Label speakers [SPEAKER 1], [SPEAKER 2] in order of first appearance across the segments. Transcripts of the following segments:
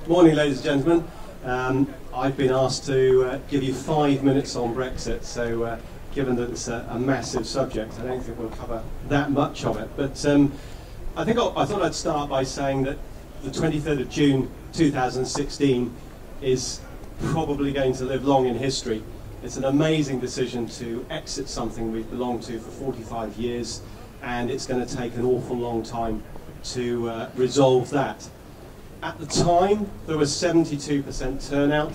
[SPEAKER 1] Morning, ladies and gentlemen. I've been asked to give you 5 minutes on Brexit, so given that it's a massive subject, I don't think we'll cover that much of it. But I thought I'd start by saying that the 23rd of June 2016 is probably going to live long in history. It's an amazing decision to exit something we've belonged to for 45 years, and it's going to take an awful long time to resolve that. At the time, there was 72% turnout,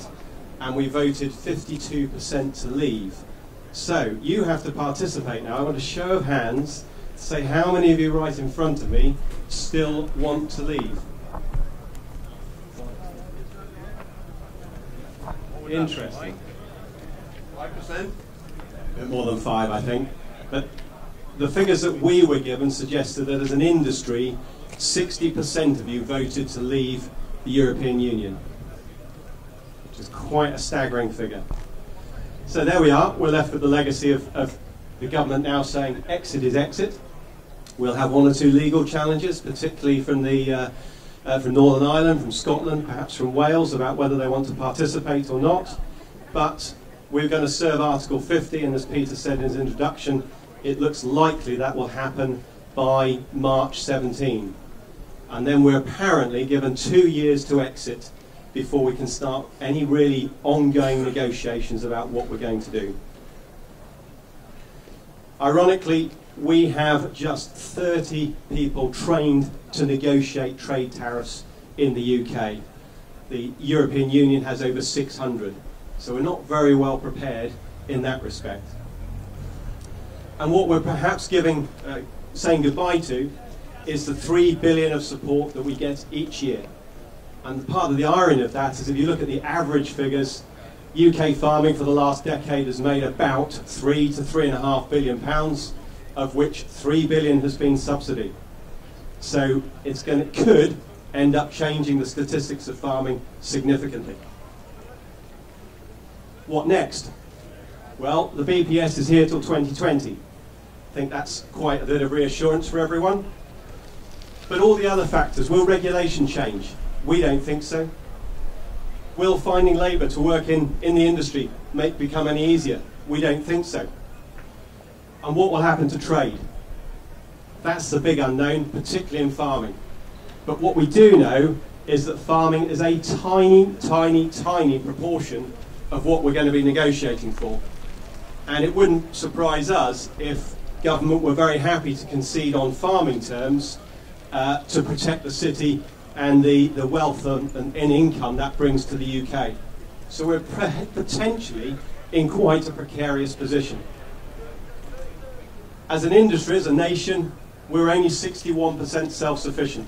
[SPEAKER 1] and we voted 52% to leave. So you have to participate now. I want a show of hands to say how many of you right in front of me still want to leave. Interesting. 5%? A bit more than 5, I think. But the figures that we were given suggested that as an industry, 60% of you voted to leave the European Union, which is quite a staggering figure. So there we are. We're left with the legacy of the government now saying exit is exit. We'll have 1 or 2 legal challenges, particularly from from Northern Ireland, from Scotland, perhaps from Wales, about whether they want to participate or not. But we're going to serve Article 50, and as Peter said in his introduction, it looks likely that will happen by March 17. And then we're apparently given 2 years to exit before we can start any really ongoing negotiations about what we're going to do. Ironically, we have just 30 people trained to negotiate trade tariffs in the UK. The European Union has over 600, so we're not very well prepared in that respect. And what we're perhaps saying goodbye to is the 3 billion of support that we get each year. And part of the irony of that is if you look at the average figures, UK farming for the last decade has made about 3 to 3.5 billion pounds, of which 3 billion has been subsidy. So it could end up changing the statistics of farming significantly. What next? Well, the BPS is here till 2020. I think that's quite a bit of reassurance for everyone. But all the other factors, will regulation change? We don't think so. Will finding labour to work in the industry become any easier? We don't think so. And what will happen to trade? That's the big unknown, particularly in farming. But what we do know is that farming is a tiny, tiny, tiny proportion of what we're going to be negotiating for. And it wouldn't surprise us if government were very happy to concede on farming terms to protect the city and the wealth and income that brings to the UK. So we're potentially in quite a precarious position. As an industry, as a nation, we're only 61% self-sufficient.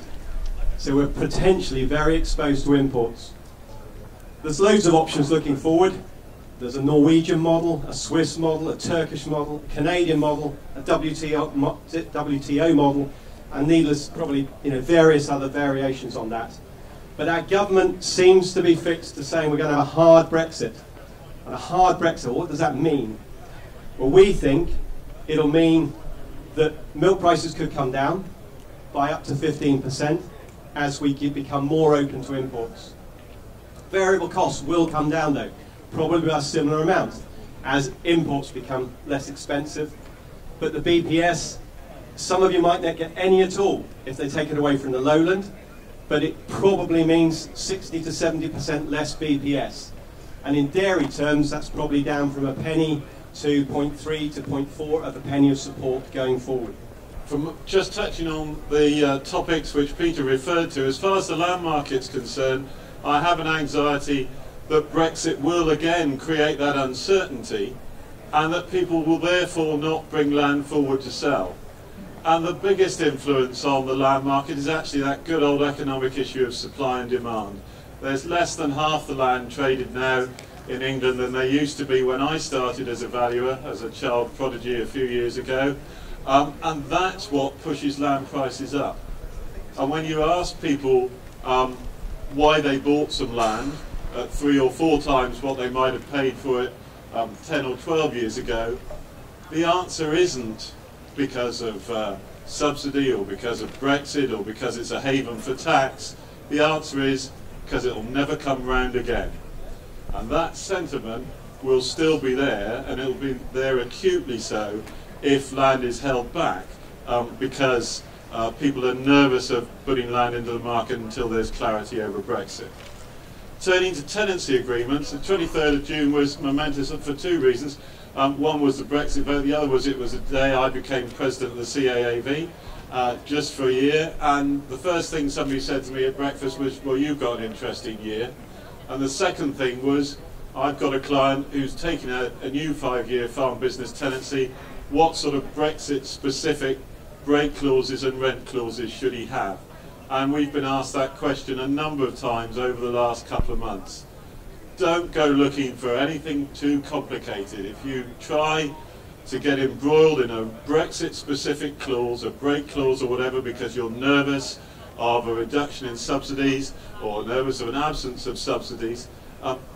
[SPEAKER 1] So we're potentially very exposed to imports. There's loads of options looking forward. There's a Norwegian model, a Swiss model, a Turkish model, a Canadian model, a WTO model, and needless, probably various other variations on that. But our government seems to be fixed to saying we're going to have a hard Brexit. And a hard Brexit, what does that mean? Well, we think it'll mean that milk prices could come down by up to 15% as we become more open to imports. Variable costs will come down though, probably by a similar amount as imports become less expensive. But the BPS, some of you might not get any at all if they take it away from the lowland, but it probably means 60 to 70% less BPS. And in dairy terms, that's probably down from a penny to 0.3 to 0.4 of a penny of support going forward.
[SPEAKER 2] From just touching on the topics which Peter referred to, as far as the land market's concerned, I have an anxiety that Brexit will again create that uncertainty and that people will therefore not bring land forward to sell. And the biggest influence on the land market is actually that good old economic issue of supply and demand. There's less than half the land traded now in England than there used to be when I started as a valuer, as a child prodigy a few years ago. And that's what pushes land prices up. And when you ask people why they bought some land at 3 or 4 times what they might have paid for it 10 or 12 years ago, the answer isn't because of subsidy or because of Brexit or because it's a haven for tax. The answer is because it'll never come round again. And that sentiment will still be there, and it'll be there acutely so if land is held back, because people are nervous of putting land into the market until there's clarity over Brexit. Turning to tenancy agreements, the 23rd of June was momentous for two reasons. One was the Brexit vote, the other was it was the day I became president of the CAAV, just for a year, and the first thing somebody said to me at breakfast was, well, you've got an interesting year. And the second thing was, I've got a client who's taking out a new 5-year farm business tenancy. What sort of Brexit specific break clauses and rent clauses should he have? And we've been asked that question a number of times over the last couple of months. Don't go looking for anything too complicated. If you try to get embroiled in a Brexit specific clause, a break clause or whatever, because you're nervous of a reduction in subsidies or nervous of an absence of subsidies,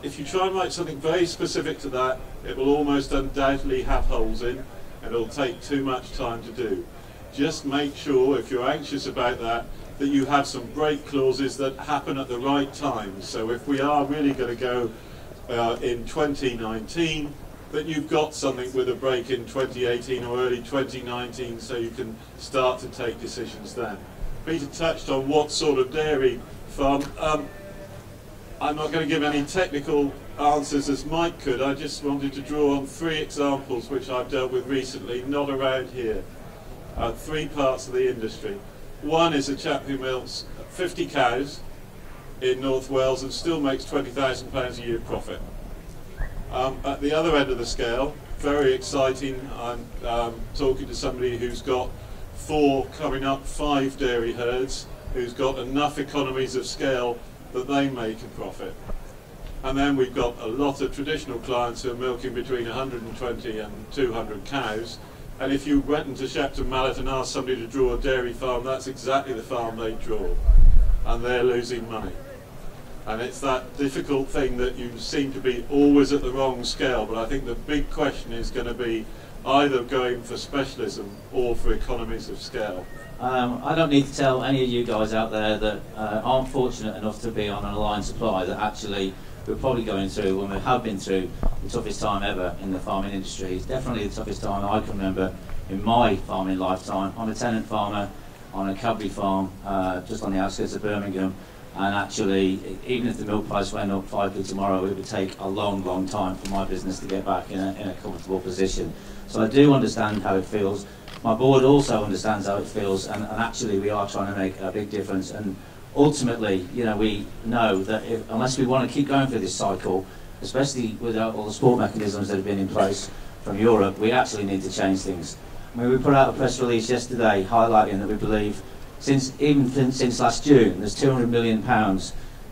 [SPEAKER 2] if you try and write something very specific to that, it will almost undoubtedly have holes in, and it'll take too much time to do. Just make sure, if you're anxious about that, that you have some break clauses that happen at the right time. So if we are really going to go in 2019, that you've got something with a break in 2018 or early 2019, so you can start to take decisions then. Peter touched on what sort of dairy farm. I'm not going to give any technical answers as Mike could. I just wanted to draw on 3 examples which I've dealt with recently, not around here. 3 parts of the industry. One is a chap who milks 50 cows in North Wales and still makes £20,000 a year profit. At the other end of the scale, very exciting, I'm talking to somebody who's got 4, coming up 5 dairy herds, who's got enough economies of scale that they make a profit. And then we've got a lot of traditional clients who are milking between 120 and 200 cows. And if you went into Shepton Mallet and asked somebody to draw a dairy farm, that's exactly the farm they draw. And they're losing money. And it's that difficult thing that you seem to be always at the wrong scale. But I think the big question is going to be either going for specialism or for economies of scale.
[SPEAKER 3] I don't need to tell any of you guys out there that aren't fortunate enough to be on an aligned supply that actually we're probably going through, and we have been through, the toughest time ever in the farming industry. It's definitely the toughest time I can remember in my farming lifetime. I'm a tenant farmer on a Cadbury farm just on the outskirts of Birmingham, and actually even if the milk price went up 5p tomorrow, it would take a long, long time for my business to get back in a comfortable position. So I do understand how it feels. My board also understands how it feels, and actually we are trying to make a big difference. And ultimately, you know, we know that unless we want to keep going through this cycle, especially without all the support mechanisms that have been in place from Europe, we actually need to change things. I mean, we put out a press release yesterday highlighting that we believe since last June, there's £200 million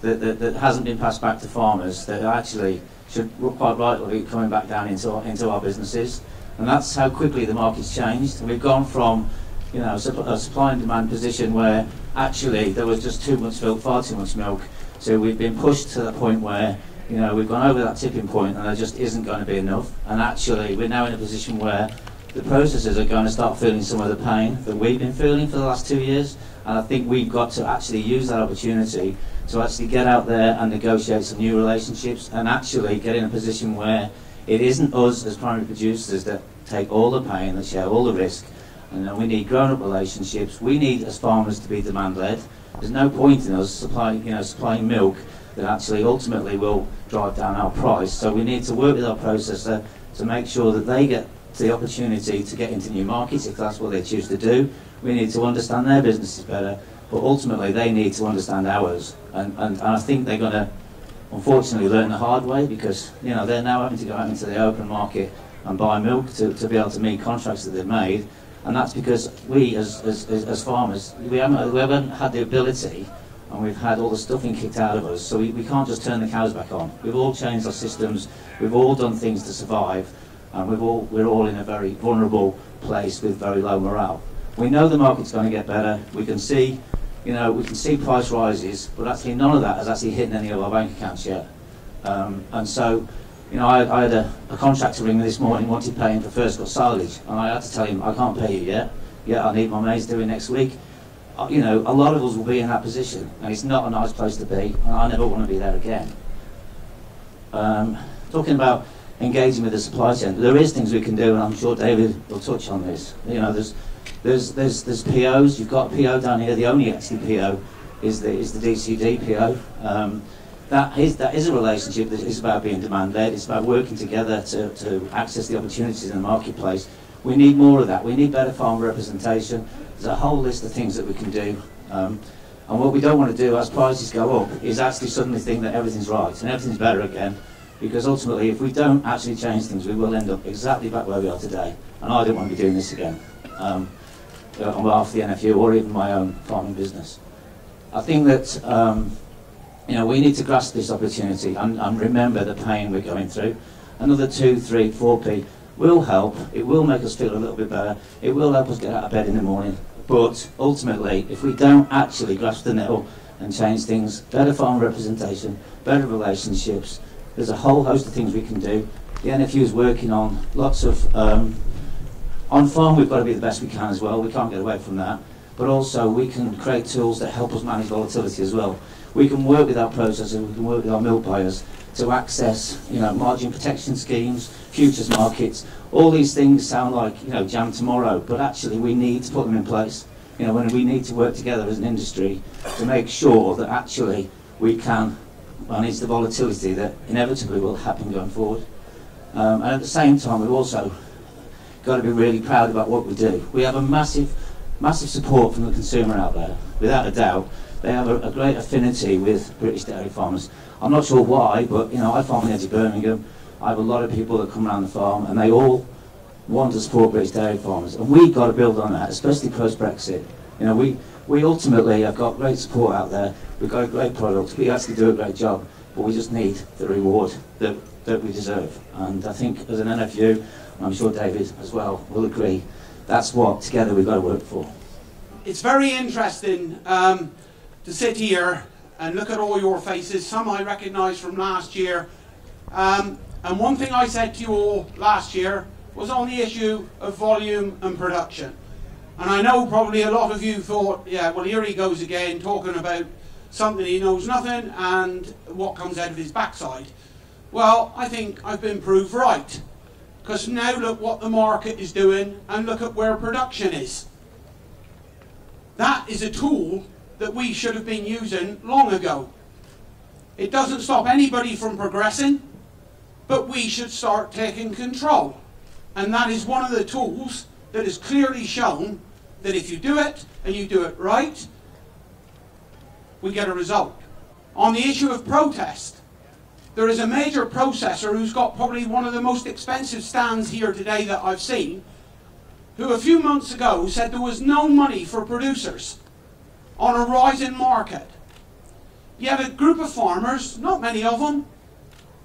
[SPEAKER 3] that hasn't been passed back to farmers that actually should quite rightly be coming back down into our businesses. And that's how quickly the market's changed. And we've gone from, you know, a supply and demand position where actually there was just too much milk, far too much milk. So we've been pushed to the point where, you know, we've gone over that tipping point and there just isn't going to be enough. And actually we're now in a position where the processors are going to start feeling some of the pain that we've been feeling for the last 2 years. And I think we've got to actually use that opportunity to actually get out there and negotiate some new relationships and actually get in a position where it isn't us as primary producers that take all the pain, that share all the risk. And we need grown-up relationships. We need, as farmers, to be demand-led. There's no point in us supplying milk that actually ultimately will drive down our price. So we need to work with our processor to make sure that they get the opportunity to get into new markets if that's what they choose to do. We need to understand their businesses better, but ultimately they need to understand ours. And I think they're going to, unfortunately, learn the hard way, because, you know, they're now having to go out into the open market and buy milk to be able to meet contracts that they've made. And that's because we, as farmers, we haven't had the ability, and we've had all the stuffing kicked out of us, so we can't just turn the cows back on. We've all changed our systems, we've all done things to survive, and we're all in a very vulnerable place with very low morale. We know the market's going to get better. We can see, you know, we can see price rises, but actually none of that has actually hit any of our bank accounts yet. And so, you know, I had a contractor ring me this morning, wanted paying for first cut silage, and I had to tell him, I can't pay you yet. Yeah, I need my maize due next week. you know, a lot of us will be in that position, and it's not a nice place to be, and I never want to be there again. Talking about engaging with the supply chain, there is things we can do, and I'm sure David will touch on this. You know, there's POs. You've got a PO down here. The only actually PO is the DCD PO. That is a relationship that is about being demand-led. It's about working together to access the opportunities in the marketplace. We need more of that. We need better farmer representation. There's a whole list of things that we can do. And what we don't want to do as prices go up is actually suddenly think that everything's right and everything's better again. Because ultimately, if we don't actually change things, we will end up exactly back where we are today. And I don't want to be doing this again on behalf of the NFU or even my own farming business. I think that you know, we need to grasp this opportunity and remember the pain we're going through. Another 2, 3, 4p will help. It will make us feel a little bit better. It will help us get out of bed in the morning. But ultimately, if we don't actually grasp the nettle and change things, better farm representation, better relationships, there's a whole host of things we can do. The NFU is working on lots of... on farm, we've got to be the best we can as well. We can't get away from that. But also, we can create tools that help us manage volatility as well. We can work with our processors, we can work with our milk buyers to access, you know, margin protection schemes, futures markets. All these things sound like, you know, jam tomorrow, but actually we need to put them in place. You know, when we need to work together as an industry to make sure that actually we can manage the volatility that inevitably will happen going forward. And at the same time, we've also got to be really proud about what we do. We have a massive support from the consumer out there, without a doubt. They have a great affinity with British dairy farmers. I'm not sure why, but you know, I farm on the edge of Birmingham. I have a lot of people that come around the farm, and they all want to support British dairy farmers. And we've got to build on that, especially post-Brexit. You know, we ultimately have got great support out there. We've got a great product. We actually do a great job, but we just need the reward that we deserve. And I think as an NFU, and I'm sure David as well will agree, that's what together we've got to work for.
[SPEAKER 4] It's very interesting to sit here and look at all your faces. Some I recognise from last year. And one thing I said to you all last year was on the issue of volume and production. And I know probably a lot of you thought, yeah, well, here he goes again talking about something he knows nothing and what comes out of his backside. Well, I think I've been proved right. Because now look what the market is doing and look at where production is. That is a tool that we should have been using long ago. It doesn't stop anybody from progressing, but we should start taking control. And that is one of the tools that is clearly shown that if you do it, and you do it right, we get a result. On the issue of protest, there is a major processor who's got probably one of the most expensive stands here today that I've seen, who a few months ago said there was no money for producers on a rising market. Yet a group of farmers, not many of them,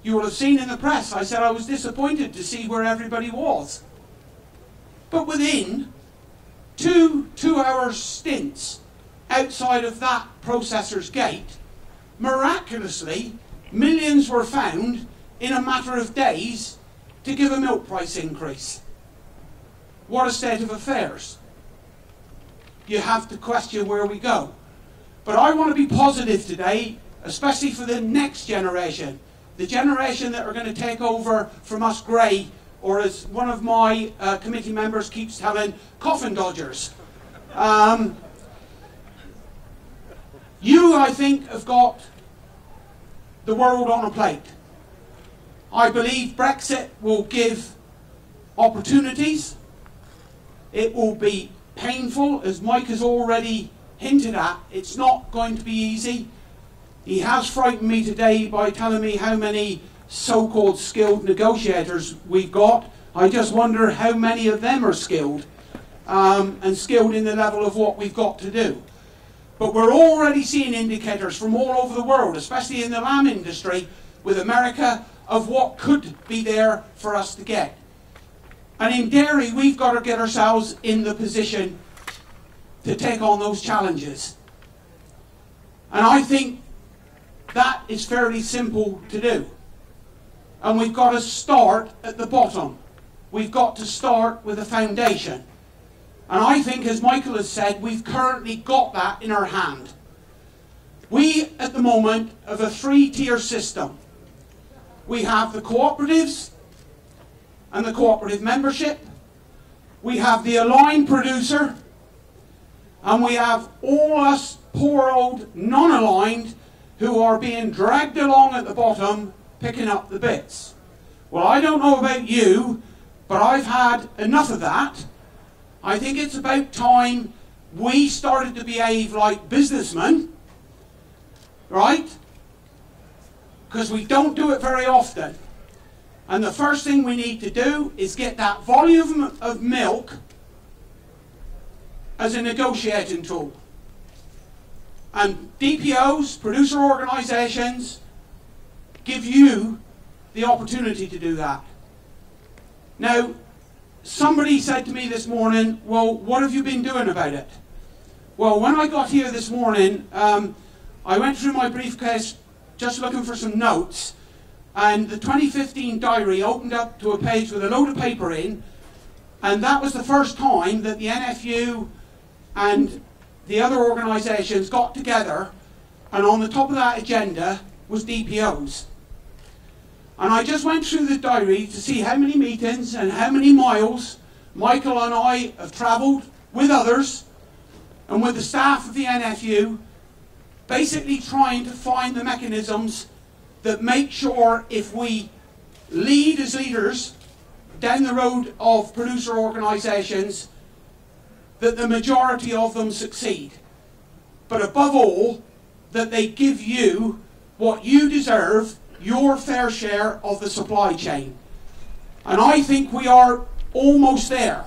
[SPEAKER 4] you will have seen in the press, I said I was disappointed to see where everybody was. But within two-hour stints outside of that processor's gate, miraculously, millions were found in a matter of days to give a milk price increase. What a state of affairs. You have to question where we go. But I want to be positive today, especially for the next generation, the generation that are going to take over from us grey, or as one of my committee members keeps telling, coffin dodgers. You, I think, have got the world on a plate. I believe Brexit will give opportunities. It will be painful, as Mike has already hinted at. It's not going to be easy. He has frightened me today by telling me how many so-called skilled negotiators we've got. I just wonder how many of them are skilled, and skilled in the level of what we've got to do. But we're already seeing indicators from all over the world, especially in the lamb industry with America, of what could be there for us to get. And in dairy, we've got to get ourselves in the position to take on those challenges. And I think that is fairly simple to do. And we've got to start at the bottom. We've got to start with a foundation. And I think, as Michael has said, we've currently got that in our hand. We, at the moment, have a three-tier system. We have the cooperatives and the cooperative membership. We have the aligned producer. And we have all us poor old non-aligned who are being dragged along at the bottom, picking up the bits. Well, I don't know about you, but I've had enough of that. I think it's about time we started to behave like businessmen, right? Because we don't do it very often. And the first thing we need to do is get that volume of milk as a negotiating tool. And DPOs, producer organisations, give you the opportunity to do that. Now, somebody said to me this morning, well, what have you been doing about it? Well, when I got here this morning, I went through my briefcase just looking for some notes, and the 2015 diary opened up to a page with a load of paper in, and that was the first time that the NFU and the other organisations got together, and on the top of that agenda was DPOs. And I just went through the diary to see how many meetings and how many miles Michael and I have travelled with others and with the staff of the NFU, basically trying to find the mechanisms that make sure if we lead as leaders down the road of producer organisations, that the majority of them succeed. But above all, that they give you what you deserve, your fair share of the supply chain. And I think we are almost there.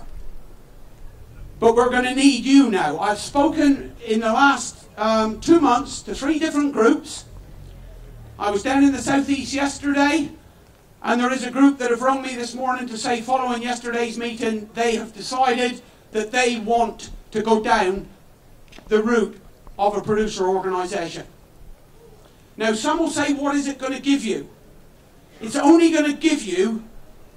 [SPEAKER 4] But we're going to need you now. I've spoken in the last 2 months to 3 different groups. I was down in the southeast yesterday, and there is a group that have rung me this morning to say, following yesterday's meeting, they have decided that they want to go down the route of a producer organisation. Now, some will say, what is it going to give you? It's only going to give you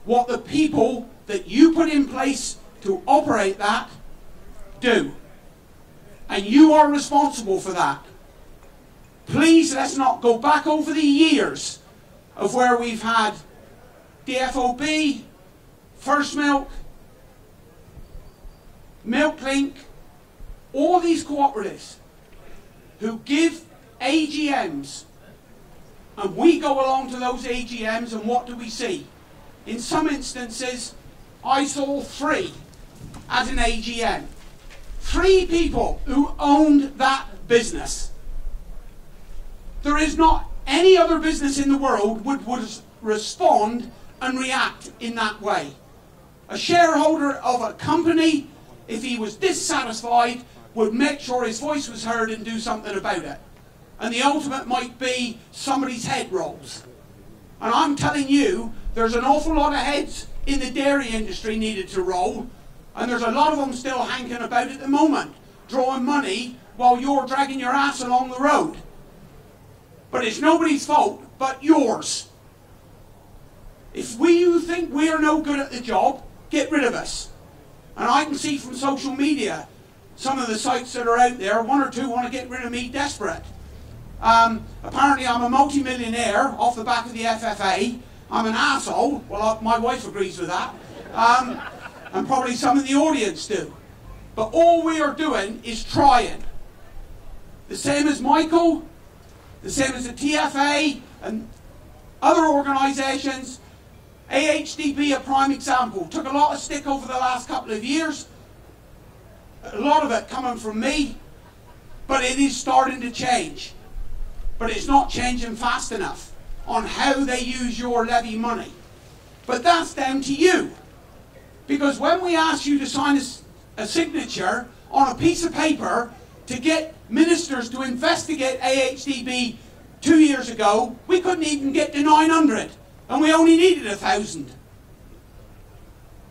[SPEAKER 4] what the people that you put in place to operate that do. And you are responsible for that. Please, let's not go back over the years of where we've had DFOB, First Milk, MilkLink, all these cooperatives who give AGMs, and we go along to those AGMs, and what do we see? In some instances, I saw 3 at an AGM. 3 people who owned that business. There is not any other business in the world would respond and react in that way. A shareholder of a company, if he was dissatisfied, would make sure his voice was heard and do something about it. And the ultimate might be somebody's head rolls. And I'm telling you, there's an awful lot of heads in the dairy industry needed to roll, and there's a lot of them still hanking about at the moment, drawing money while you're dragging your ass along the road. But it's nobody's fault but yours. If you think we're no good at the job, get rid of us. And I can see from social media, some of the sites that are out there, 1 or 2 want to get rid of me desperate. Apparently I'm a multi-millionaire off the back of the FFA. I'm an asshole. Well, my wife agrees with that. And probably some in the audience do. But all we are doing is trying. The same as Michael, the same as the TFA and other organisations. AHDB, a prime example, took a lot of stick over the last couple of years. A lot of it coming from me. But it is starting to change. But it's not changing fast enough on how they use your levy money. But that's down to you. Because when we asked you to sign a signature on a piece of paper to get ministers to investigate AHDB 2 years ago, we couldn't even get to 900. And we only needed 1,000.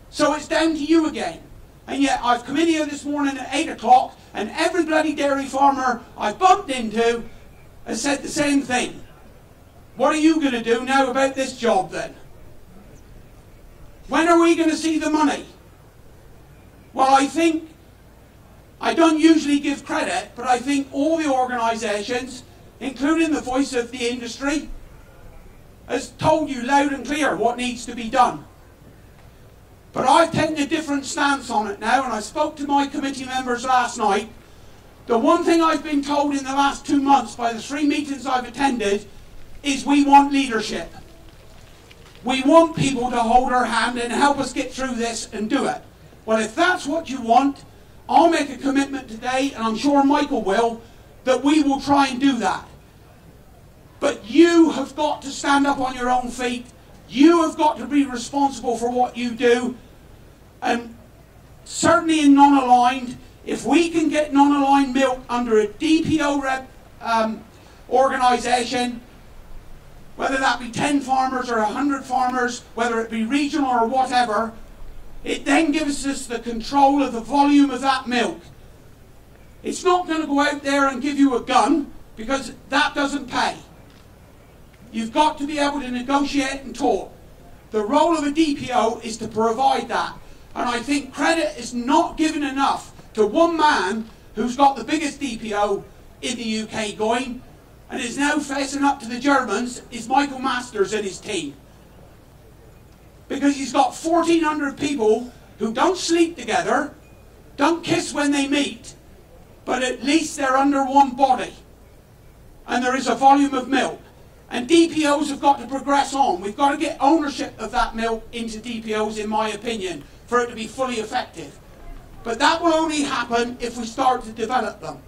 [SPEAKER 4] So it's down to you again. And yet I've come in here this morning at 8 o'clock, and every bloody dairy farmer I've bumped into has said the same thing. What are you going to do now about this job then? When are we going to see the money? Well, I think I don't usually give credit, but I think all the organisations, including the voice of the industry, has told you loud and clear what needs to be done. But I've taken a different stance on it now, and I spoke to my committee members last night. The one thing I've been told in the last 2 months by the 3 meetings I've attended is we want leadership. We want people to hold our hand and help us get through this and do it. Well, if that's what you want, I'll make a commitment today, and I'm sure Michael will, that we will try and do that. But you have got to stand up on your own feet. You have got to be responsible for what you do. And certainly in non-aligned, if we can get non-aligned milk under a DPO organisation, whether that be 10 farmers or 100 farmers, whether it be regional or whatever, it then gives us the control of the volume of that milk. It's not going to go out there and give you a gun, because that doesn't pay. You've got to be able to negotiate and talk. The role of a DPO is to provide that. And I think credit is not given enough to one man who's got the biggest DPO in the UK going, and is now facing up to the Germans, is Michael Masters and his team. Because he's got 1,400 people who don't sleep together, don't kiss when they meet, but at least they're under one body. And there is a volume of milk. And DPOs have got to progress on. We've got to get ownership of that milk into DPOs, in my opinion, for it to be fully effective. But that will only happen if we start to develop them.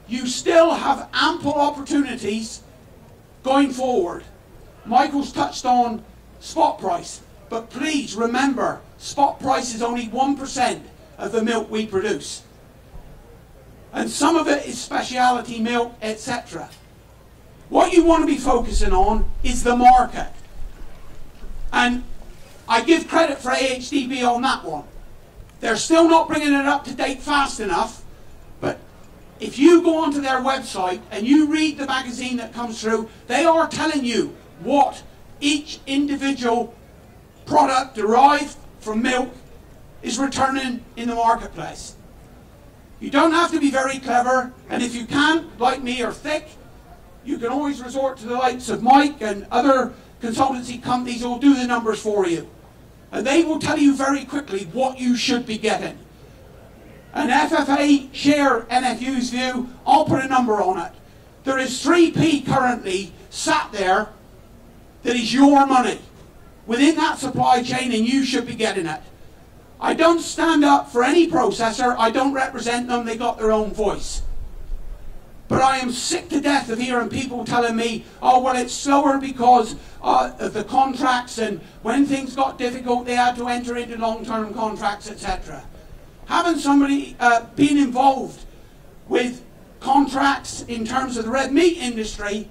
[SPEAKER 4] You still have ample opportunities going forward. Michael's touched on spot price, but please remember, spot price is only 1% of the milk we produce. And some of it is speciality milk, etc. What you want to be focusing on is the market. And I give credit for AHDB on that one. They're still not bringing it up to date fast enough, but if you go onto their website and you read the magazine that comes through, they are telling you what each individual product derived from milk is returning in the marketplace. You don't have to be very clever, and if you can't, like me, or thick, you can always resort to the likes of Mike and other consultancy companies who will do the numbers for you. And they will tell you very quickly what you should be getting. And FFA share NFU's view, I'll put a number on it. There is 3p currently sat there that is your money within that supply chain, and you should be getting it. I don't stand up for any processor, I don't represent them, they got their own voice. But I am sick to death of hearing people telling me, oh, well, it's slower because of the contracts, and when things got difficult, they had to enter into long-term contracts, etc. Having somebody being involved with contracts in terms of the red meat industry,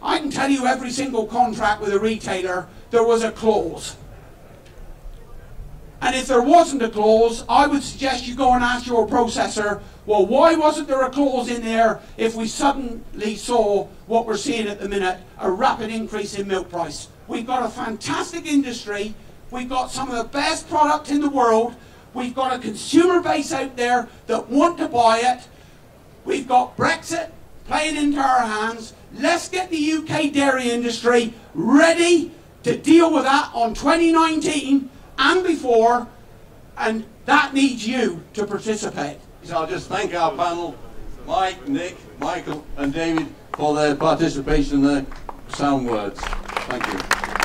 [SPEAKER 4] I can tell you every single contract with a retailer, there was a clause. And if there wasn't a clause, I would suggest you go and ask your processor, well, why wasn't there a clause in there if we suddenly saw what we're seeing at the minute, a rapid increase in milk price? We've got a fantastic industry, we've got some of the best product in the world, we've got a consumer base out there that want to buy it, we've got Brexit playing into our hands. Let's get the UK dairy industry ready to deal with that on 2019 and before, and that needs you to participate.
[SPEAKER 5] So I'll just thank our panel, Mike, Nick, Michael and David, for their participation and their sound words. Thank you.